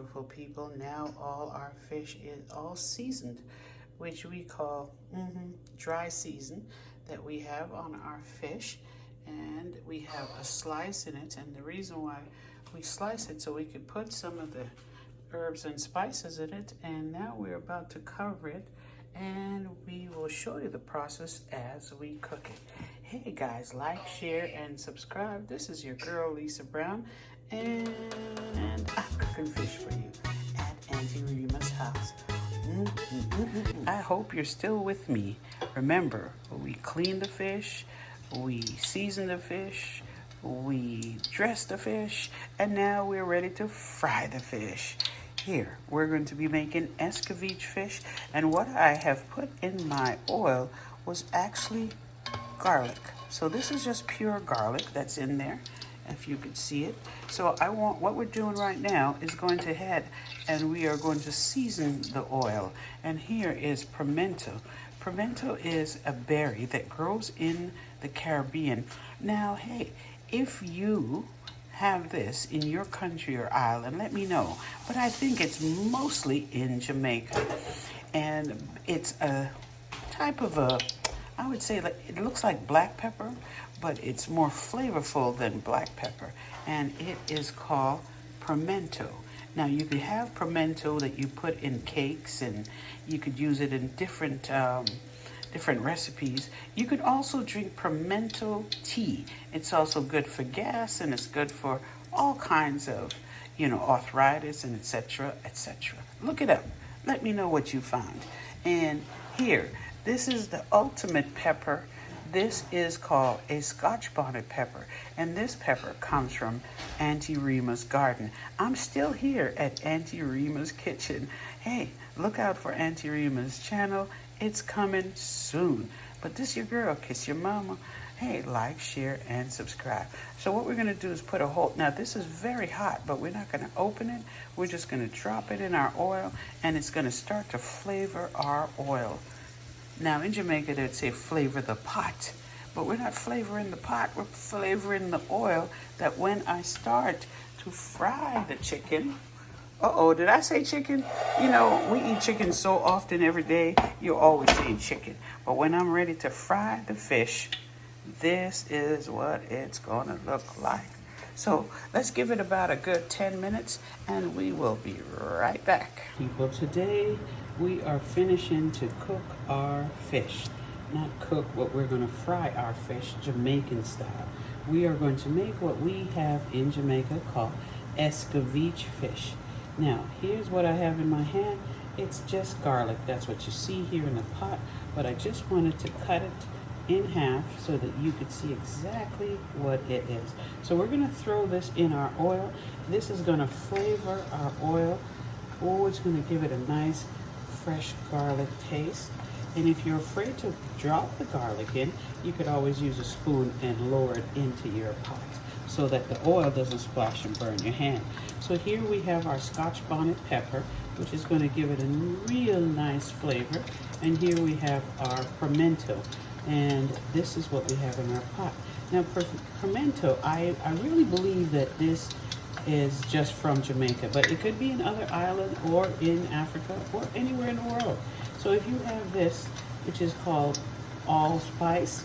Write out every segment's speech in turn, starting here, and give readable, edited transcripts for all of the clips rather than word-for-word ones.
beautiful people. Now all our fish is all seasoned, which we call dry season that we have on our fish. And we have a slice in it, and the reason why we slice it so we could put some of the herbs and spices in it. And now we're about to cover it, and we will show you the process as we cook it. Hey guys, like, share, and subscribe. This is your girl Lisa Brown, and I'm cooking fish for you at Auntie Rima's house. I hope you're still with me. Remember, we clean the fish, we season the fish, we dress the fish, and now we're ready to fry the fish. Here, we're going to be making escovitch fish, and what I have put in my oil was actually garlic. So this is just pure garlic that's in there, if you could see it. So what we're doing right now is going to head and we are going to season the oil. And here is pimento. Pimento is a berry that grows in the Caribbean. Now, hey, if you have this in your country or island, let me know. But I think it's mostly in Jamaica. And it's a type of I would say it looks like black pepper, but it's more flavorful than black pepper. And it is called pimento. Now you could have pimento that you put in cakes, and you could use it in different recipes. You could also drink pimento tea. It's also good for gas, and it's good for all kinds of, arthritis and etc., etc. Look it up. Let me know what you found. And here, this is the ultimate pepper. This is called a Scotch bonnet pepper, and this pepper comes from Auntie Rima's garden. I'm still here at Auntie Rima's kitchen. Hey, look out for Auntie Rima's channel. It's coming soon. But this your girl, Kiss Your Mama. Hey, like, share, and subscribe. So what we're going to do is put a whole... Now, this is very hot, but we're not going to open it. We're just going to drop it in our oil, and it's going to start to flavor our oil. Now, in Jamaica, they'd say flavor the pot. But we're not flavoring the pot. We're flavoring the oil that when I start to fry the chicken... Uh-oh, did I say chicken? We eat chicken so often every day, you're always saying chicken. But when I'm ready to fry the fish, this is what it's going to look like. So let's give it about a good 10 minutes, and we will be right back. People, today we are finishing to cook our fish. Not cook, but we're going to fry our fish Jamaican style. We are going to make what we have in Jamaica called escovitch fish. Now, here's what I have in my hand. It's just garlic. That's what you see here in the pot. But I just wanted to cut it in half so that you could see exactly what it is. So we're going to throw this in our oil. This is going to flavor our oil. Oh, it's going to give it a nice, fresh garlic taste. And if you're afraid to drop the garlic in, you could always use a spoon and lower it into your pot so that the oil doesn't splash and burn your hand. So here we have our Scotch bonnet pepper, which is going to give it a real nice flavor. And here we have our pimento. And this is what we have in our pot. Now, pimento, I really believe that this is just from Jamaica, but it could be in other islands or in Africa or anywhere in the world. So if you have this, which is called allspice,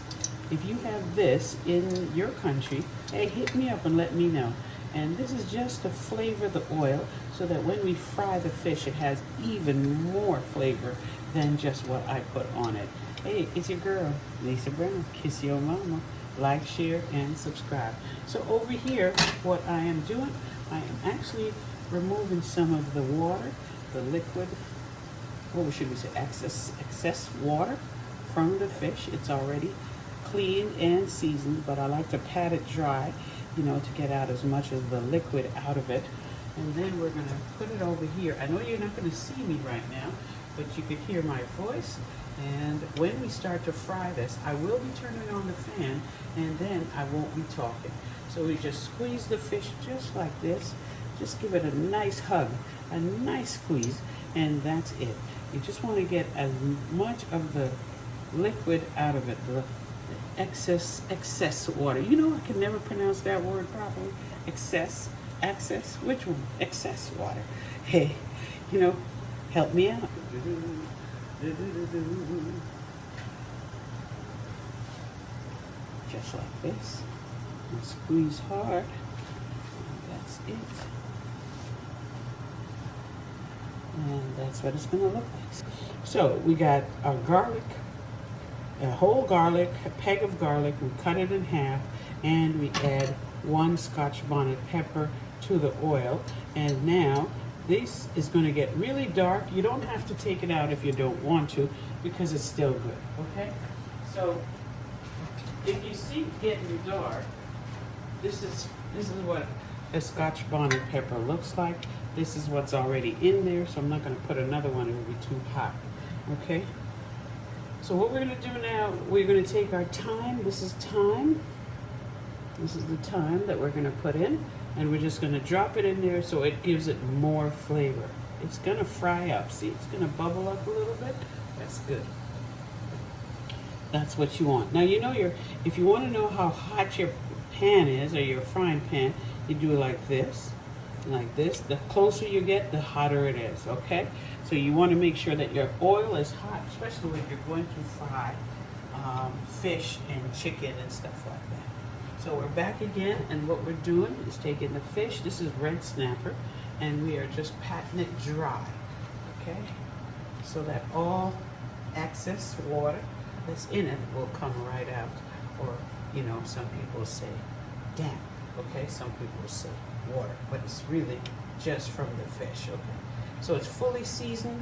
if you have this in your country, hey, hit me up and let me know. And this is just to flavor the oil so that when we fry the fish, it has even more flavor than just what I put on it. Hey, it's your girl, Lisa Brown. Kiss your mama. Like, share, and subscribe. So over here, what I am doing, I am actually removing some of the water, the liquid, what should we say, excess water from the fish. It's already cleaned and seasoned, but I like to pat it dry, to get out as much of the liquid out of it. And then we're going to put it over here. I know you're not going to see me right now, but you could hear my voice. And when we start to fry this, I will be turning on the fan, and then I won't be talking. So we just squeeze the fish just like this. Just give it a nice hug, a nice squeeze, and that's it. You just want to get as much of the liquid out of it, the excess water. I can never pronounce that word properly. Excess Access? Which one? Excess water. Hey, you know, help me out. Just like this. And squeeze hard. And that's it. And that's what it's going to look like. So we got our garlic, a whole garlic, a peg of garlic. We cut it in half, and we add 1 Scotch bonnet pepper to the oil. And now this is going to get really dark. You don't have to take it out if you don't want to, because it's still good. Okay. So if you see it getting dark, this is what a Scotch bonnet pepper looks like. This is what's already in there, so I'm not going to put another one. It will be too hot. Okay. So what we're going to do now, we're going to take our thyme. This is thyme. This is the thyme that we're going to put in, and we're just going to drop it in there so it gives it more flavor. It's going to fry up. See, it's going to bubble up a little bit. That's good. That's what you want. Now, you know, if you want to know how hot your pan is, or your frying pan, you do it like this. Like this. The closer you get, the hotter it is, okay? So you want to make sure that your oil is hot, especially when you're going to fry fish and chicken and stuff like that. So we're back again, and what we're doing is taking the fish. This is red snapper, and we are just patting it dry, okay? So that all excess water that's in it will come right out. Or, you know, some people say damp, okay? Some people say water, but it's really just from the fish, okay? So it's fully seasoned.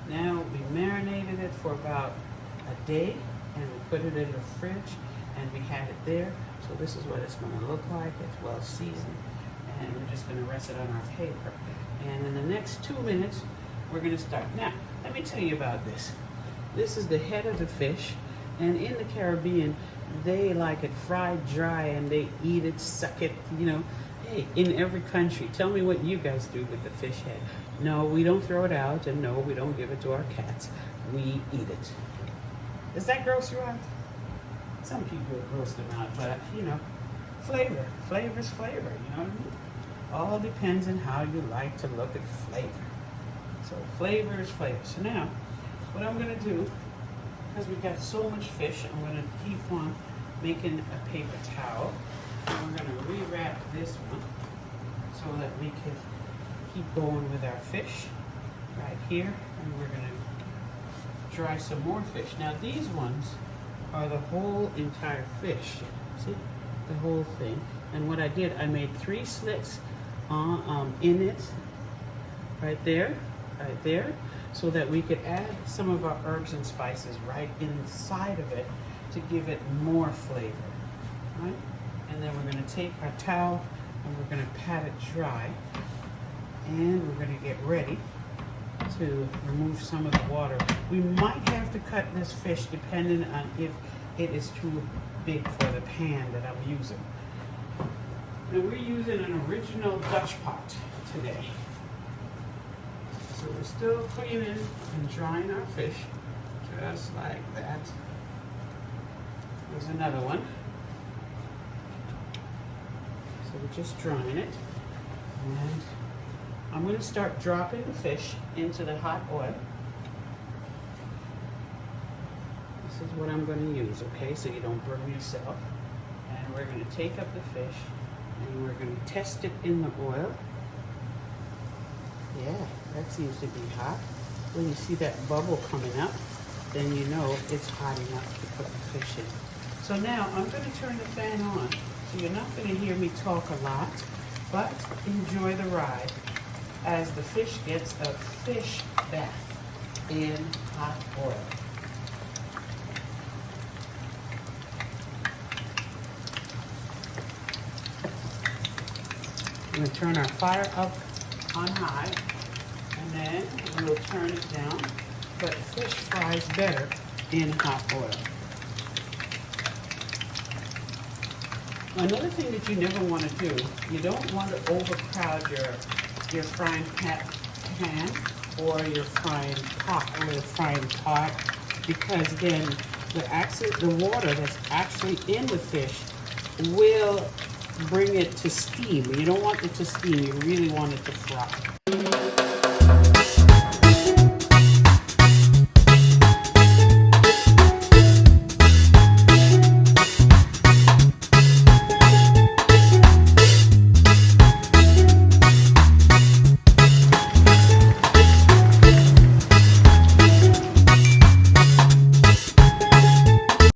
Now we marinated it for about a day, and we put it in the fridge, and we had it there. So this is what it's going to look like. It's well seasoned, and we're just going to rest it on our paper. And in the next 2 minutes, we're going to start. Now, let me tell you about this. This is the head of the fish, and in the Caribbean, they like it fried dry, and they eat it, suck it, you know. Hey, in every country, tell me what you guys do with the fish head. No, we don't throw it out, and no, we don't give it to our cats. We eat it. Does that gross you out? Some people gross them out, but, you know, flavor. Flavor's flavor, you know what I mean? All depends on how you like to look at flavor. So flavor is flavor. So now, what I'm going to do, because we've got so much fish, I'm going to keep on making a paper towel. And we're going to rewrap this one so that we can keep going with our fish right here. And we're going to dry some more fish. Now these ones are the whole entire fish. See? The whole thing. And what I did, I made 3 slits in it, right there, so that we could add some of our herbs and spices right inside of it to give it more flavor, right? And then we're going to take our towel and we're going to pat it dry, and we're going to get ready to remove some of the water. We might have to cut this fish depending on if it is too big for the pan that I'm using. Now we're using an original Dutch pot today. So we're still cleaning and drying our fish, just like that. There's another one. So we're just drying it. And I'm going to start dropping the fish into the hot oil. This is what I'm going to use, okay, so you don't burn yourself. And we're going to take up the fish, and we're going to test it in the oil. Yeah, that seems to be hot. When you see that bubble coming up, then you know it's hot enough to put the fish in. So now I'm going to turn the fan on, so you're not going to hear me talk a lot, but enjoy the ride as the fish gets a fish bath in hot oil. We're going to turn our fire up on high, and then we'll turn it down, but fish fries better in hot oil. Another thing that you never want to do, you don't want to overcrowd your frying pan or your frying pot, because then the water that's actually in the fish will bring it to steam. You don't want it to steam, you really want it to fry.